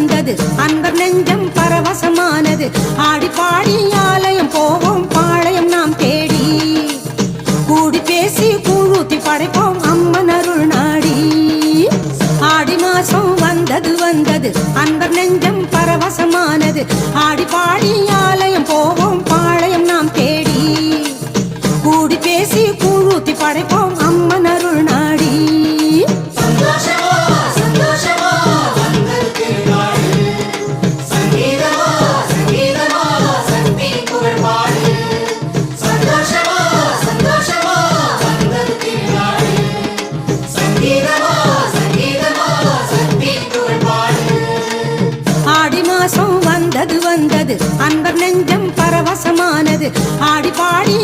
வந்தது அன்பர் நெஞ்சம் பரவசமானது. ஆடி பாடி ஆலயம் போவோம் பாளையம் நாம் தேடி. கூடி பேசி கூழூத்தி படைப்போம் அம்மன் அருள் நாடி. ஆடி மாசம் வந்தது வந்தது அன்பர் நெஞ்சம் பரவசமானது. ஆடி பாடி ஆலயம் போவோம் பாளையம் நாம் தேடி. கூடி பேசி கூழூத்தி படைப்போம் அம்மன் அருள் நாடி. வந்தது அன்பர் நெஞ்சம் பரவசமானது. ஆடி பாடி